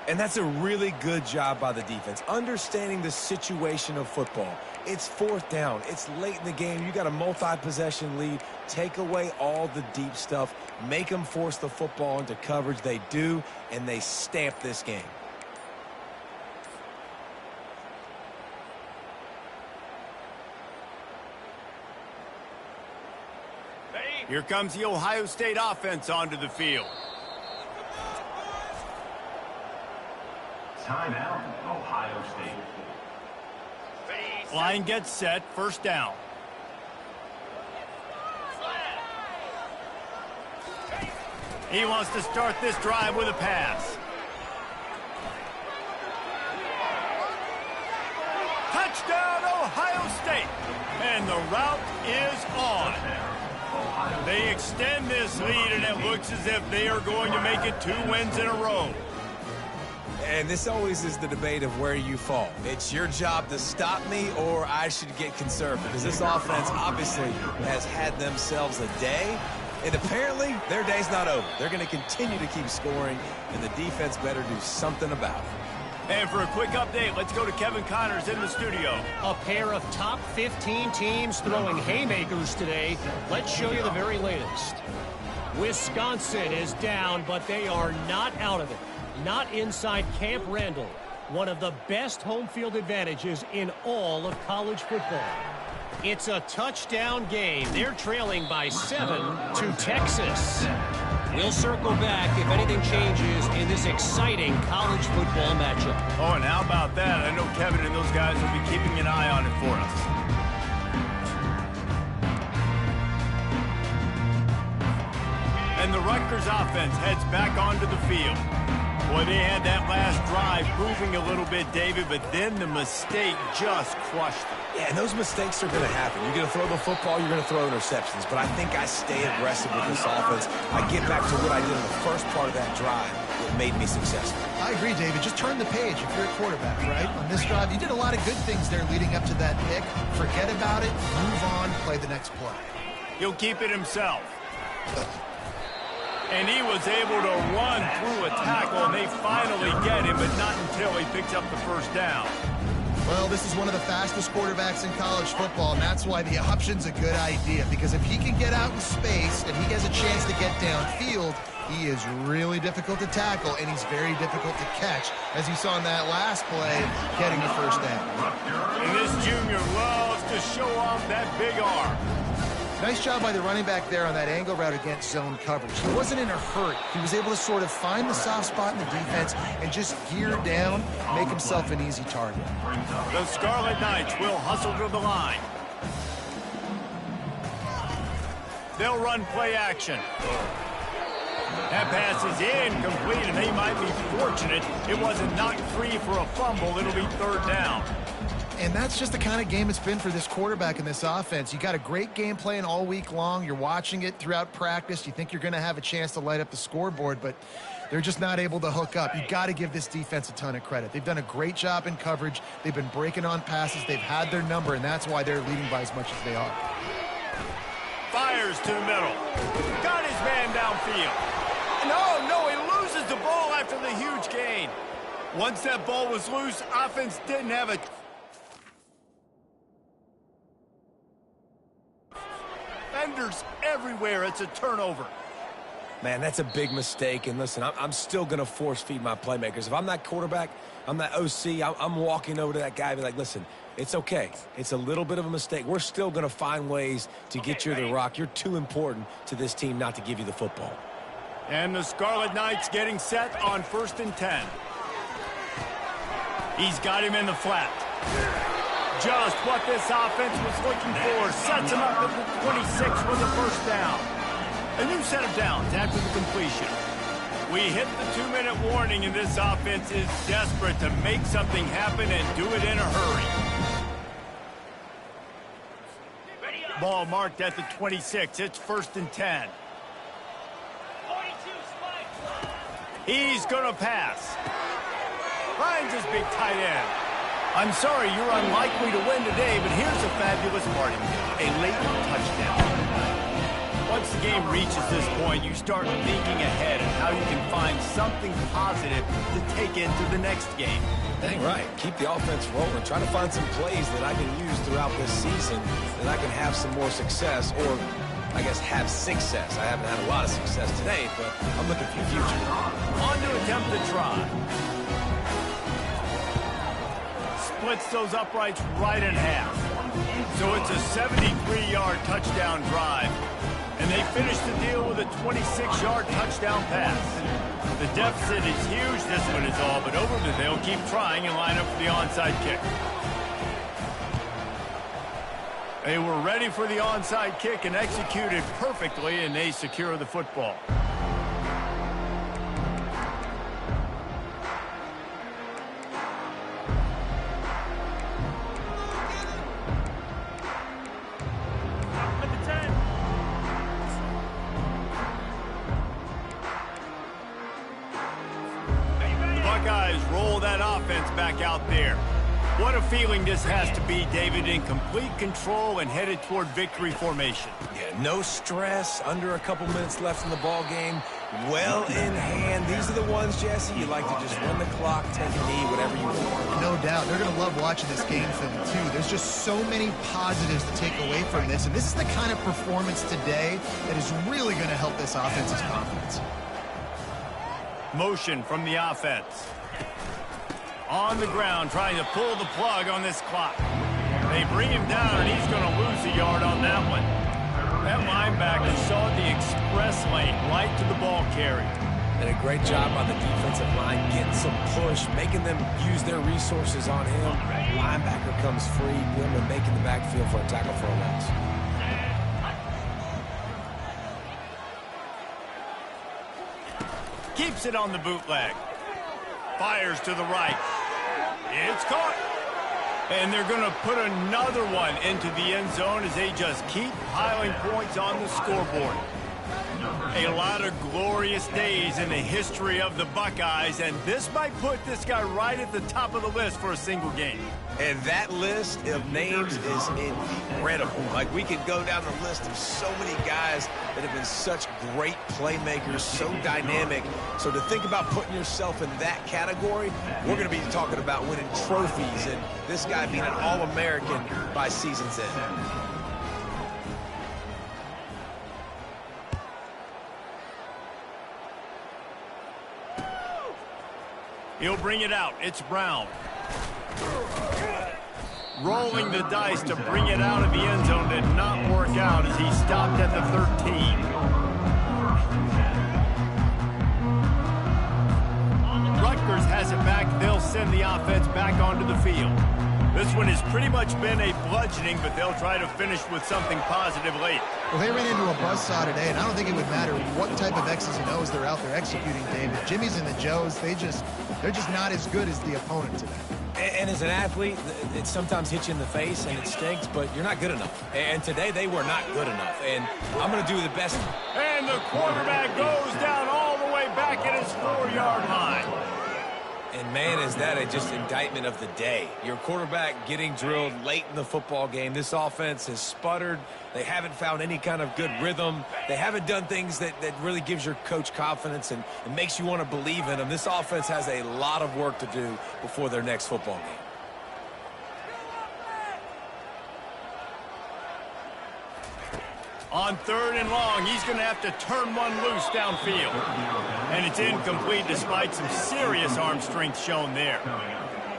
And that's a really good job by the defense, understanding the situation of football. It's 4th down. It's late in the game. You got a multi-possession lead. Take away all the deep stuff. Make them force the football into coverage. They do, and they stamp this game. Here comes the Ohio State offense onto the field. Timeout, Ohio State. Line gets set, 1st down. He wants to start this drive with a pass. State. And the route is on. They extend this lead, and it looks as if they are going to make it 2 wins in a row. And this always is the debate of where you fall. It's your job to stop me, or I should get conservative. Because this offense obviously has had themselves a day, and apparently their day's not over. They're going to continue to keep scoring, and the defense better do something about it. And for a quick update, let's go to Kevin Connors in the studio. A pair of top 15 teams throwing haymakers today. Let's show you the very latest. Wisconsin is down, but they are not out of it. Not inside Camp Randall. One of the best home field advantages in all of college football. It's a touchdown game. They're trailing by 7 to Texas. We'll circle back if anything changes in this exciting college football matchup. Oh, and how about that? I know Kevin and those guys will be keeping an eye on it for us. And the Rutgers offense heads back onto the field. Boy, they had that last drive moving a little bit, David, but then the mistake just crushed them. Yeah, and those mistakes are going to happen. You're going to throw the football, you're going to throw interceptions. But I think I stay aggressive with this offense. I get back to what I did in the first part of that drive that made me successful. I agree, David. Just turn the page if you're a quarterback, right? On this drive, you did a lot of good things there leading up to that pick. Forget about it, move on, play the next play. He'll keep it himself. And he was able to run through a tackle, and they finally get him, but not until he picks up the first down. Well, this is one of the fastest quarterbacks in college football, and that's why the option's a good idea, because if he can get out in space and he has a chance to get downfield, he is really difficult to tackle, and he's very difficult to catch, as you saw in that last play, getting a first down. And this junior loves to show off that big arm. Nice job by the running back there on that angle route against zone coverage. He wasn't in a hurry. He was able to sort of find the soft spot in the defense and just gear down, make himself an easy target. The Scarlet Knights will hustle to the line. They'll run play action. That pass is incomplete, and they might be fortunate it wasn't knocked free for a fumble. It'll be third down. And that's just the kind of game it's been for this quarterback in this offense. You got a great game plan all week long. You're watching it throughout practice. You think you're going to have a chance to light up the scoreboard, but they're just not able to hook up. You got to give this defense a ton of credit. They've done a great job in coverage. They've been breaking on passes. They've had their number, and that's why they're leading by as much as they are. Fires to the middle. Got his man downfield. No, he loses the ball after the huge gain. Once that ball was loose, offense didn't have a... Defenders everywhere. It's a turnover. Man, that's a big mistake. And listen, I'm still going to force feed my playmakers. If I'm that quarterback, I'm that OC, I'm walking over to that guy and be like, listen, it's okay. It's a little bit of a mistake. We're still going to find ways to get you the rock. You're too important to this team not to give you the football. And the Scarlet Knights getting set on 1st and 10. He's got him in the flat. Just what this offense was looking for. Sets him up at the 26 with a first down. A new set of downs after the completion. We hit the 2-minute warning, and this offense is desperate to make something happen and do it in a hurry. Ball marked at the 26. It's 1st and 10. 42, spike. He's going to pass. Finds his big tight end. I'm sorry you're unlikely to win today, but here's a fabulous party. A late touchdown. Once the game reaches this point, you start thinking ahead of how you can find something positive to take into the next game. Dang right. Keep the offense rolling. Try to find some plays that I can use throughout this season that I can have some more success, or I guess have success. I haven't had a lot of success today, but I'm looking for the future. On to attempt the try. Splits those uprights right in half. So it's a 73-yard touchdown drive. And they finish the deal with a 26-yard touchdown pass. The deficit is huge. This one is all but over, but they'll keep trying and line up for the onside kick. They were ready for the onside kick and executed perfectly, and they secure the football. Buckeyes roll that offense back out there. What a feeling this has to be, David, in complete control and headed toward victory formation. Yeah, no stress, under a couple minutes left in the ball game, well in hand. These are the ones, Jesse, you like to just run the clock, take a knee, whatever you want. No doubt. They're going to love watching this game film, too. There's just so many positives to take away from this, and this is the kind of performance today that is really going to help this offense's confidence. Motion from the offense. On the ground, trying to pull the plug on this clock. They bring him down, and he's going to lose a yard on that one. That linebacker saw the express lane right to the ball carrier. And a great job on the defensive line, getting some push, making them use their resources on him. Linebacker comes free, them and making the backfield for a tackle for a loss. Keeps it on the bootleg. Fires to the right. It's caught. And they're going to put another one into the end zone as they just keep piling points on the scoreboard. A lot of glorious days in the history of the Buckeyes, and this might put this guy right at the top of the list for a single game. And that list of names is incredible. Like, we could go down the list of so many guys that have been such great playmakers, so dynamic. So to think about putting yourself in that category, we're going to be talking about winning trophies and this guy being an All-American by season's end. He'll bring it out. It's Brown. Rolling the dice to bring it out of the end zone did not work out as he stopped at the 13. Rutgers has it back. They'll send the offense back onto the field. This one has pretty much been a bludgeoning, but they'll try to finish with something positive late. Well, they ran into a buzzsaw today, and I don't think it would matter what type of X's and O's they're out there executing, David. Jimmy's and the Joes, they're just not as good as the opponent today. And as an athlete, it sometimes hits you in the face and it stinks, but you're not good enough. And today they were not good enough. And I'm going to do the best. And the quarterback goes down all the way back at his 4-yard line. And, man, is that just indictment of the day. Your quarterback getting drilled late in the football game. This offense has sputtered. They haven't found any kind of good rhythm. They haven't done things that really gives your coach confidence and makes you want to believe in them. This offense has a lot of work to do before their next football game. On 3rd and long, he's going to have to turn one loose downfield. And it's incomplete despite some serious arm strength shown there.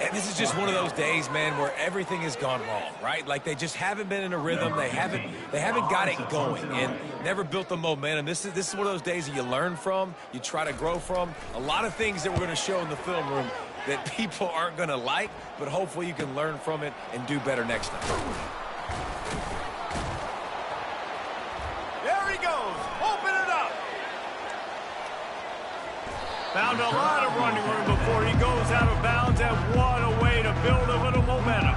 And this is just one of those days, man, where everything has gone wrong, right? Like, they just haven't been in a rhythm. They haven't got it going and never built the momentum. This is one of those days that you learn from, you try to grow from. A lot of things that we're going to show in the film room that people aren't going to like, but hopefully you can learn from it and do better next time. There he goes. Open it up. Found a lot of running room before he goes out of bounds, and what a way to build a little momentum.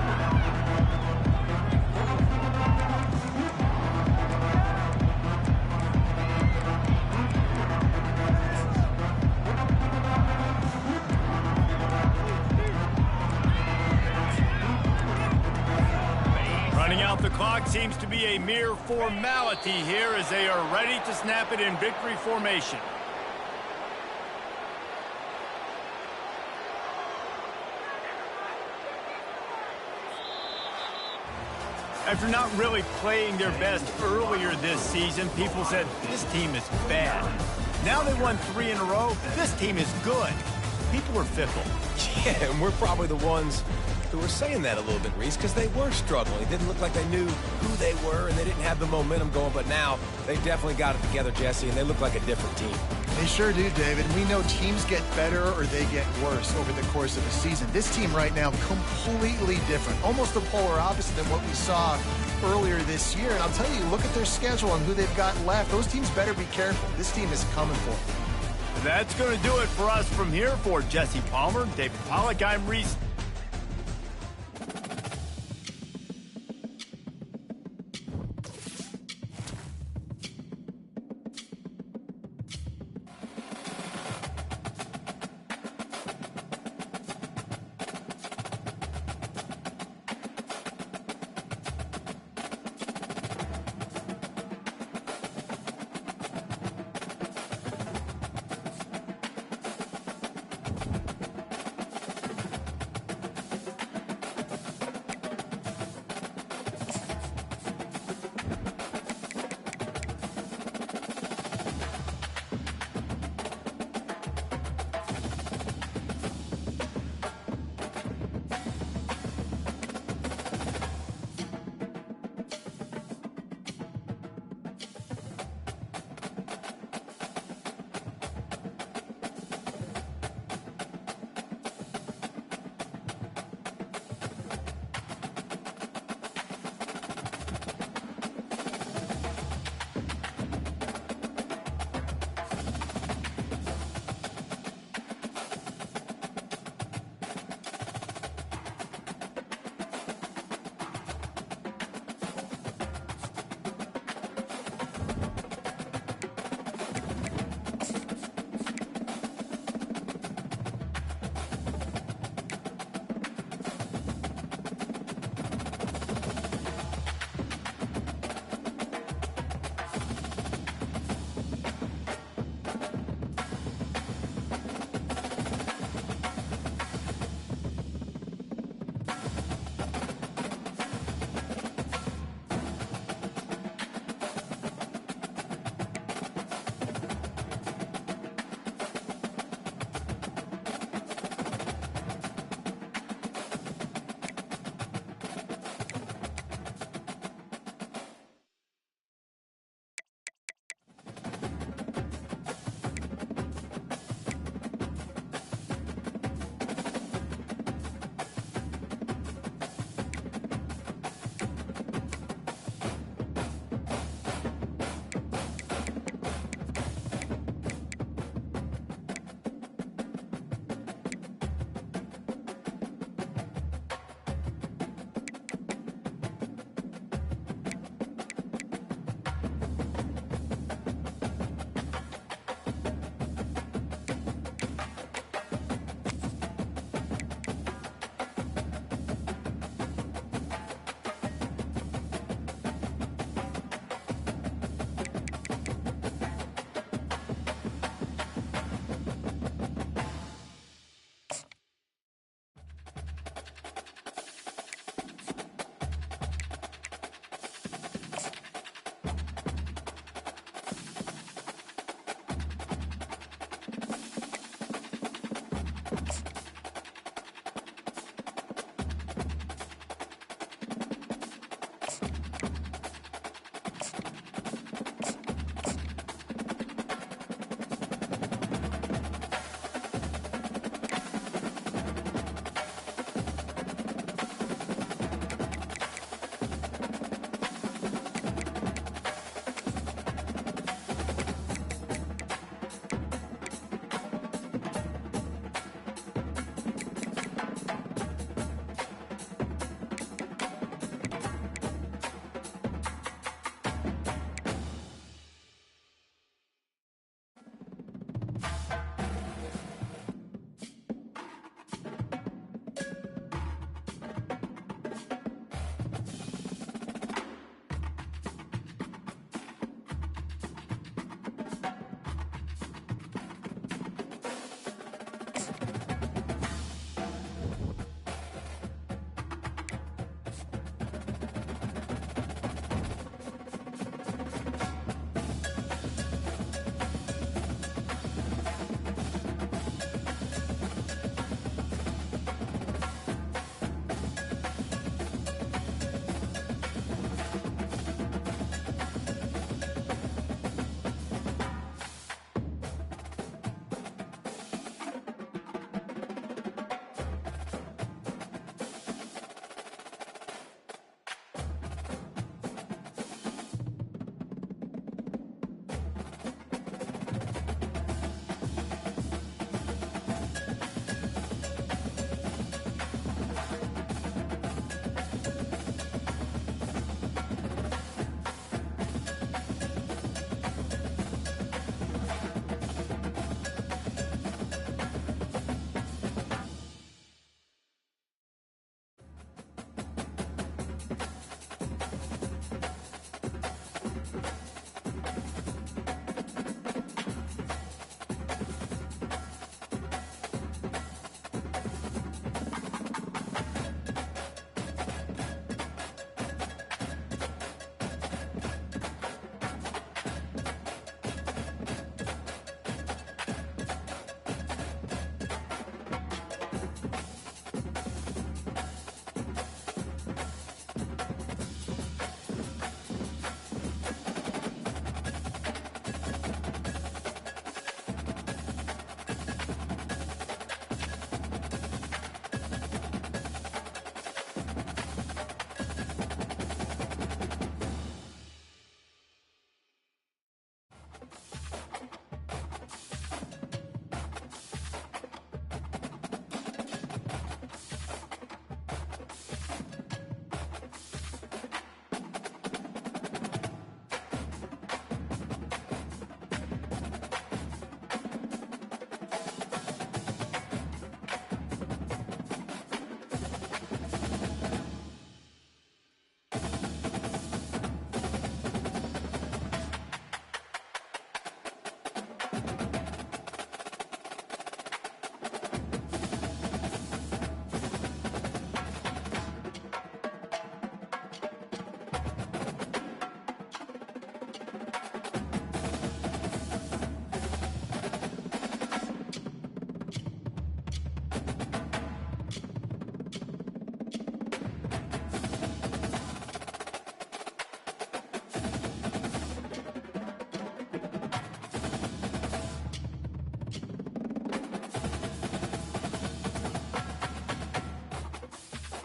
Running out the clock seems to be a mere formality here as they are ready to snap it in victory formation. After not really playing their best earlier this season, people said, this team is bad. Now they won 3 in a row. This team is good. People are fickle. Yeah, and we're probably the ones who were saying that a little bit, Reese, because they were struggling. It didn't look like they knew who they were, and they didn't have the momentum going. But now they definitely got it together, Jesse, and they look like a different team. They sure do, David. We know teams get better or they get worse over the course of a season. This team right now, completely different. Almost the polar opposite than what we saw earlier this year. And I'll tell you, look at their schedule and who they've got left. Those teams better be careful. This team is coming for them. That's going to do it for us from here. For Jesse Palmer, David Pollack, I'm Reese